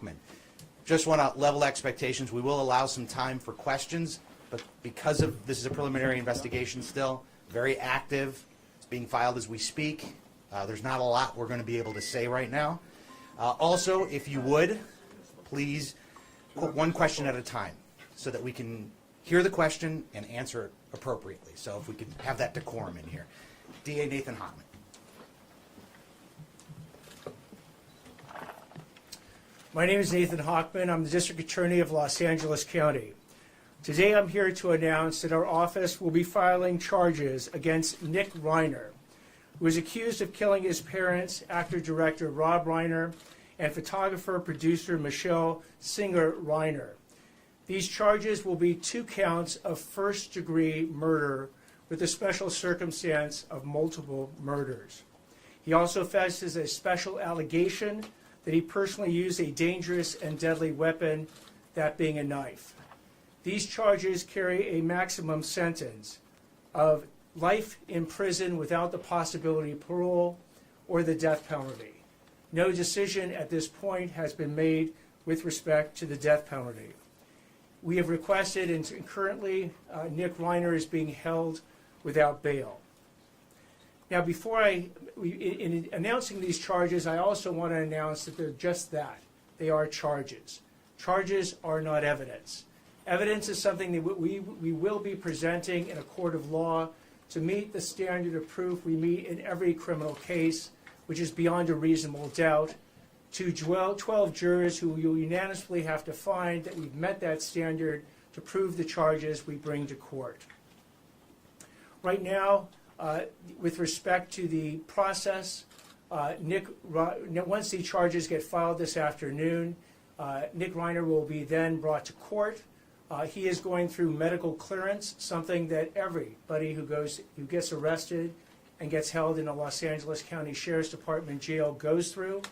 Hochman. Just want to level expectations. We will allow some time for questions, but because of this is a preliminary investigation still, very active. It's being filed as we speak. There's not a lot we're going to be able to say right now. Also, if you would, please put one question at a time so that we can hear the question and answer it appropriately. So if we could have that decorum in here. DA Nathan Hochman. My name is Nathan Hochman. I'm the District Attorney of Los Angeles County. Today I'm here to announce that our office will be filing charges against Nick Reiner, who is accused of killing his parents, actor-director Rob Reiner, and photographer-producer Michele Reiner. These charges will be 2 counts of first-degree murder with a special circumstance of multiple murders. He also faces a special allegation that he personally used a dangerous and deadly weapon, that being a knife. These charges carry a maximum sentence of life in prison without the possibility of parole or the death penalty. No decision at this point has been made with respect to the death penalty. We have requested, and currently Nick Reiner is being held without bail. Now, before in announcing these charges, I also want to announce that they're just that. They are charges. Charges are not evidence. Evidence is something that we will be presenting in a court of law to meet the standard of proof we meet in every criminal case, which is beyond a reasonable doubt, to 12 jurors who will unanimously have to find that we've met that standard to prove the charges we bring to court. Right now, with respect to the process, once the charges get filed this afternoon, Nick Reiner will be then brought to court. He is going through medical clearance, something that everybody who gets arrested and gets held in a Los Angeles County Sheriff's Department jail goes through.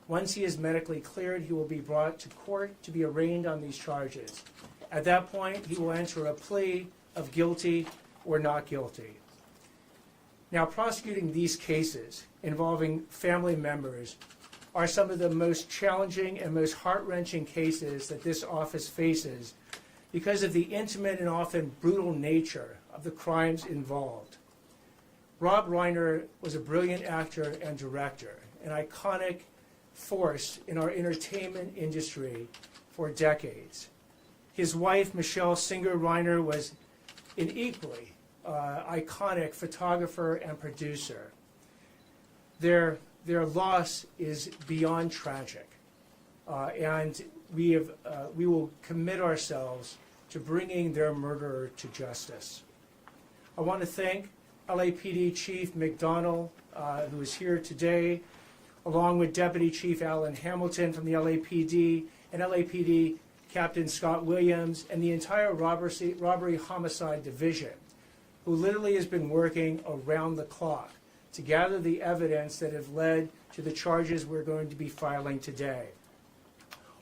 Once he is medically cleared, he will be brought to court to be arraigned on these charges. At that point, he will enter a plea of guilty or not guilty. Now, prosecuting these cases involving family members are some of the most challenging and most heart-wrenching cases that this office faces because of the intimate and often brutal nature of the crimes involved. Rob Reiner was a brilliant actor and director, an iconic force in our entertainment industry for decades. His wife, Michele Reiner, was an equally iconic photographer and producer. Their loss is beyond tragic, and we will commit ourselves to bringing their murderer to justice. I want to thank LAPD Chief McDonnell, who is here today, along with Deputy Chief Alan Hamilton from the LAPD, and LAPD Captain Scott Williams, and the entire Robbery Homicide Division, who literally has been working around the clock to gather the evidence that have led to the charges we're going to be filing today.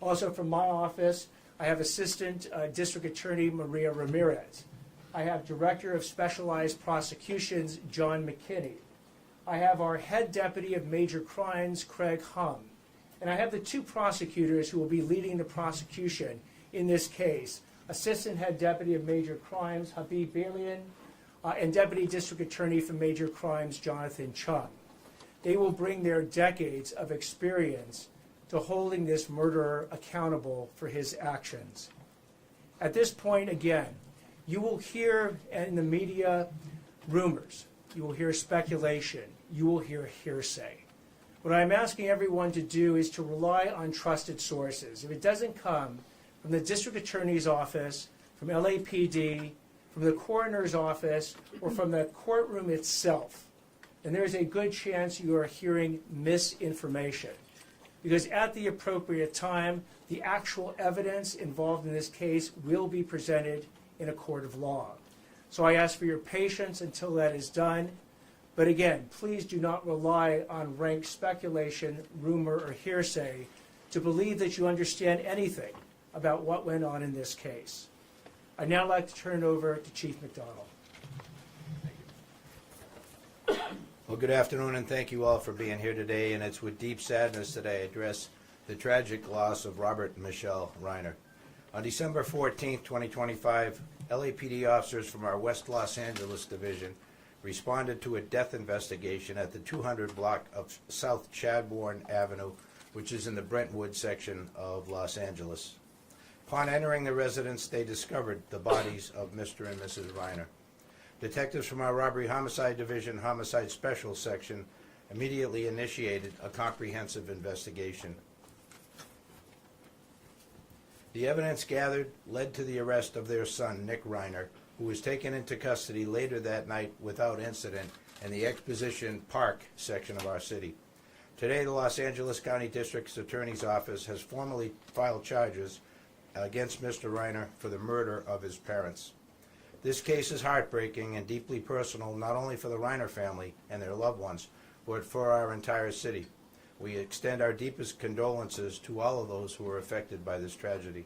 Also from my office, I have Assistant District Attorney Maria Ramirez. I have Director of Specialized Prosecutions, John McKinney. I have our Head Deputy of Major Crimes, Craig Hum. And I have the 2 prosecutors who will be leading the prosecution in this case, Assistant Head Deputy of Major Crimes, Habib Balian, and Deputy District Attorney for Major Crimes, Jonathan Chung. They will bring their decades of experience to holding this murderer accountable for his actions. At this point, again, you will hear in the media rumors, you will hear speculation, you will hear hearsay. What I'm asking everyone to do is to rely on trusted sources. If it doesn't come from the District Attorney's Office, from LAPD, from the coroner's office, or from the courtroom itself, then there's a good chance you are hearing misinformation. Because at the appropriate time, the actual evidence involved in this case will be presented in a court of law. So I ask for your patience until that is done. But again, please do not rely on rank speculation, rumor, or hearsay to believe that you understand anything about what went on in this case. I'd now like to turn it over to Chief McDonnell. Well, good afternoon, and thank you all for being here today. And it's with deep sadness that I address the tragic loss of Robert and Michele Reiner. On December 14, 2025, LAPD officers from our West Los Angeles division responded to a death investigation at the 200 block of South Chadbourne Avenue, which is in the Brentwood section of Los Angeles. Upon entering the residence, they discovered the bodies of Mr. and Mrs. Reiner. Detectives from our Robbery Homicide Division Homicide Special Section immediately initiated a comprehensive investigation. The evidence gathered led to the arrest of their son, Nick Reiner, who was taken into custody later that night without incident in the Exposition Park section of our city. Today, the Los Angeles County District Attorney's Office has formally filed charges against Mr. Reiner for the murder of his parents. This case is heartbreaking and deeply personal, not only for the Reiner family and their loved ones, but for our entire city. We extend our deepest condolences to all of those who were affected by this tragedy.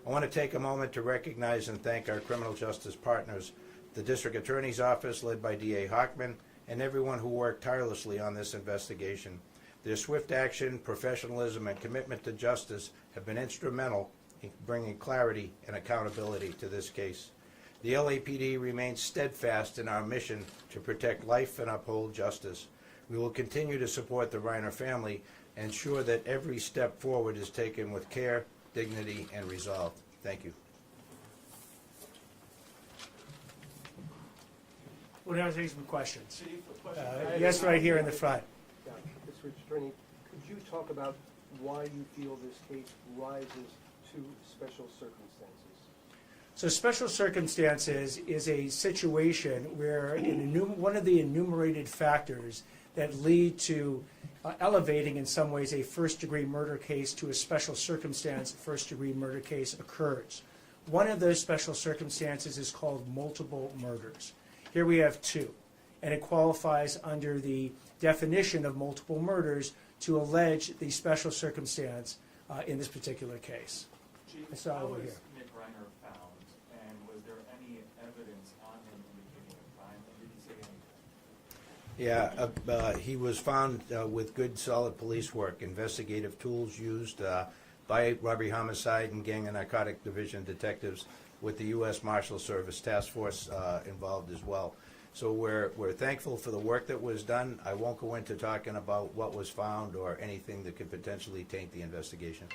I want to take a moment to recognize and thank our criminal justice partners, the District Attorney's Office led by DA Hochman, and everyone who worked tirelessly on this investigation. Their swift action, professionalism, and commitment to justice have been instrumental in bringing clarity and accountability to this case. The LAPD remains steadfast in our mission to protect life and uphold justice. We will continue to support the Reiner family and ensure that every step forward is taken with care, dignity, and resolve. Thank you. We'll now take some questions. Yes, right here in the front. Yeah, Mr. Attorney, could you talk about why you feel this case rises to special circumstances? So special circumstances is a situation where one of the enumerated factors that lead to elevating in some ways a first-degree murder case to a special circumstance first-degree murder case occurs. One of those special circumstances is called multiple murders. Here we have two, and it qualifies under the definition of multiple murders to allege the special circumstance in this particular case. Chief, I saw how over was here. Nick Reiner found, and was there any evidence on him in the beginning of time, and did he say anything? Yeah, he was found with good, solid police work, investigative tools used by Robbery Homicide and Gang and Narcotic Division detectives with the U.S. Marshal Service Task Force involved as well. So we're thankful for the work that was done. I won't go into talking about what was found or anything that could potentially taint the investigation.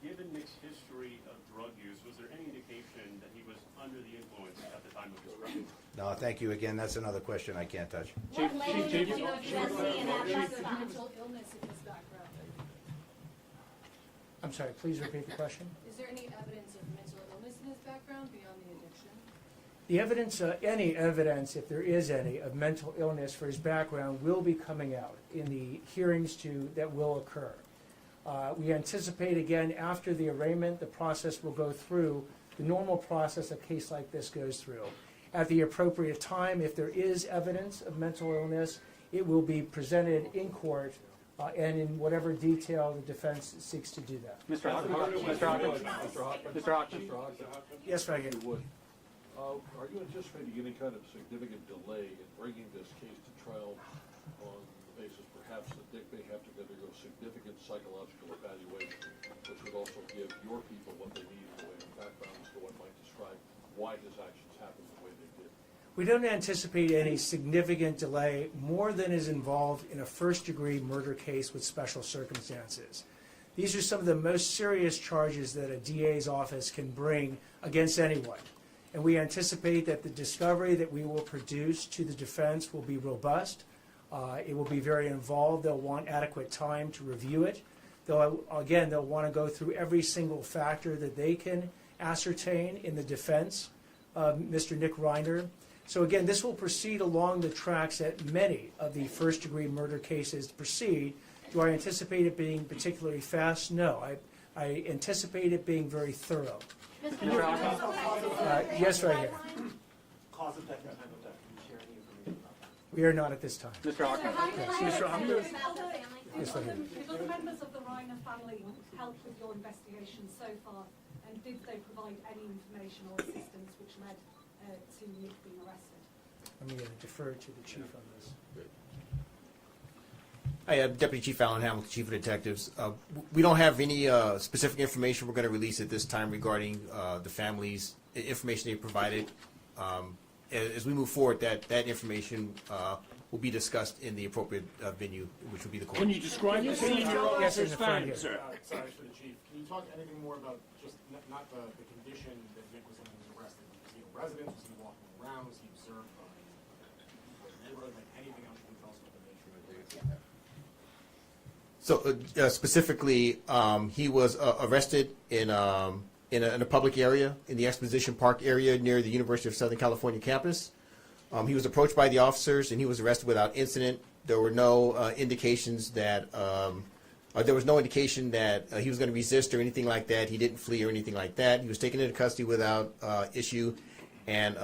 Given Nick's history of drug use, was there any indication that he was under the influence at the time of his arrest? No, thank you again. That's another question I can't touch. What level did you address the evidence of mental illness in his background? I'm sorry, please repeat the question. Is there any evidence of mental illness in his background beyond the addiction? The evidence, any evidence, if there is any, of mental illness for his background will be coming out in the hearings that will occur. We anticipate, again, after the arraignment, the process will go through the normal process a case like this goes through. At the appropriate time, if there is evidence of mental illness, it will be presented in court and in whatever detail the defense seeks to do that. Mr. Hochman? Yes, right here. Are you anticipating any kind of significant delay in bringing this case to trial on the basis perhaps that Dick may have to undergo significant psychological evaluation, which would also give your people what they need in the way of background as to what might describe why his actions happened the way they did? We don't anticipate any significant delay more than is involved in a first-degree murder case with special circumstances. These are some of the most serious charges that a DA's office can bring against anyone. And we anticipate that the discovery that we will produce to the defense will be robust. It will be very involved. They'll want adequate time to review it. They'll want to go through every single factor that they can ascertain in the defense of Mr. Nick Reiner. So again, this will proceed along the tracks that many of the first-degree murder cases proceed. Do I anticipate it being particularly fast? No. I anticipate it being very thorough. Yes, right here. Cause of death and time of death. Can you share any information about that? We are not at this time. Mr. Hochman? Mr. Hochman? Yes, right here. Did other members of the Reiner family help with your investigation so far, and did they provide any information or assistance which led to Nick being arrested? I'm going to defer to the chief on this. Hi, I'm Deputy Chief Alan Hamilton, Chief of Detectives. We don't have any specific information we're going to release at this time regarding the family's information they provided. As we move forward, that information will be discussed in the appropriate venue, which would be the court. Can you describe the scene your Yes, in office the front found, here. sir? Sorry for the chief. Can you talk anything more about just not the condition that Nick was in when he was arrested? Was he a resident? Was he walking around? Was he observed by the neighborhood? Like anything else you can tell us about the nature of the So specifically, he was arrested in a public area, in the Exposition Park area near the University of Southern California campus. He was approached by the officers and he was arrested without incident. There were no indications that there was no indication that he was going to resist or anything like that. He didn't flee or anything like that. He was taken into custody without issue, and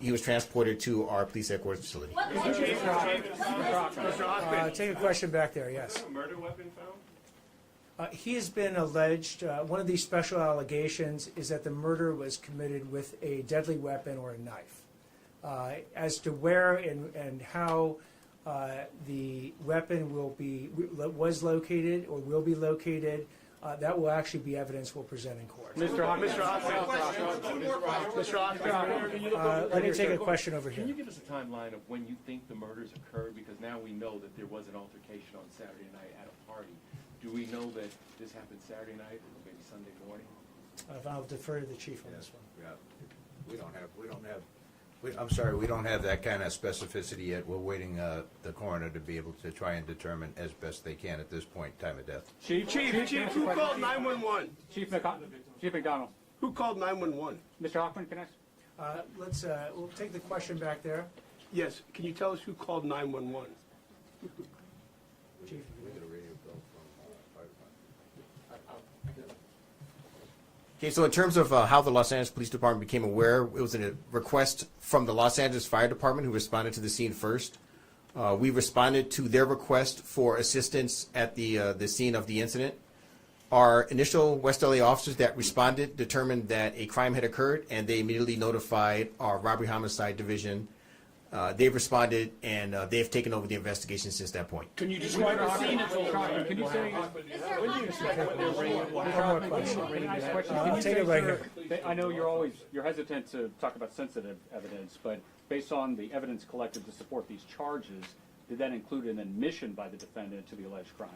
he was transported to our police headquarters facility. Take a question back there, yes. Was there a murder weapon found? He has been alleged, one of these special allegations is that the murder was committed with a deadly weapon or a knife. As to where and how the weapon was located or will be located, that will actually be evidence we'll present in court. Mr. Hochman, Let me take a question over Can you here. give us a timeline of when you think the murders occurred? Because now we know that there was an altercation on Saturday night at a party. Do we know that this happened Saturday night or maybe Sunday morning? I'll defer to the chief on this one. Yeah, we don't have that kind of specificity yet. We're waiting the coroner to be able to try and determine as best they can at this point, time of death. Chief, who called 911? Chief McDonnell. Who called 911? Mr. Hochman, can I? We'll take the question back there. Yes, can you tell us who called 911? Chief. Okay, so in terms of how the Los Angeles Police Department became aware, it was a request from the Los Angeles Fire Department, who responded to the scene first. We responded to their request for assistance at the scene of the incident. Our initial West LA officers that responded determined that a crime had occurred, and they immediately notified our robbery homicide division. They've responded, and they've taken over the investigation since that point. Can you describe the scene at all? Can you say? One more question. Can you Take it right here. I know you're hesitant to talk about sensitive evidence, but based on the evidence collected to support these charges, did that include an admission by the defendant to the alleged crime?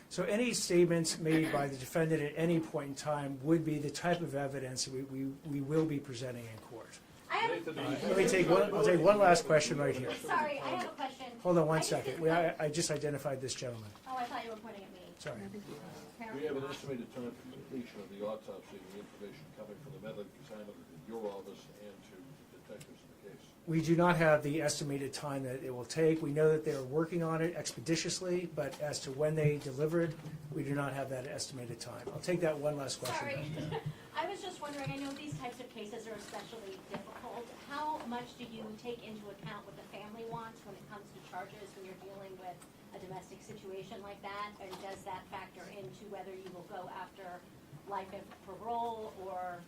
So any statements made by the defendant at any point in time would be the type of evidence we will be presenting in court. Let me take one. I'll take one last question right here. Sorry, I have a question. Hold on one second. I just identified this gentleman. Oh, I thought you were pointing at me. Sorry. We have an estimated time for completion of the autopsy and the information coming from the medical examiner in your office and to the detectives in the case. We do not have the estimated time that it will take. We know that they're working on it expeditiously, but as to when they delivered, we do not have that estimated time. I'll take that one last question. Sorry. I was just wondering, I know these types of cases are especially difficult. How much do you take into account what the family wants when it comes to charges when you're dealing with a domestic situation like that? And does that factor into whether you will go after life of parole or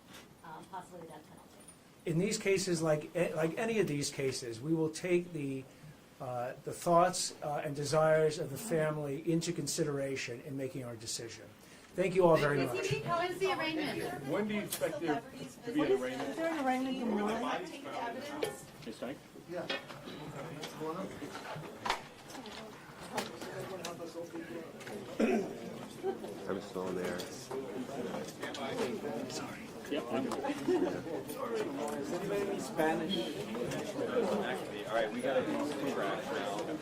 possibly the death penalty? In these cases, like any of these cases, we will take the thoughts and desires of the family into consideration in making our decision. Thank you all very much. How is the arraignment? When do you expect there to be an arraignment? Is there an arraignment tomorrow? Take the evidence? Ms. Stein? I'm still there. Yep. All right, we got to track now.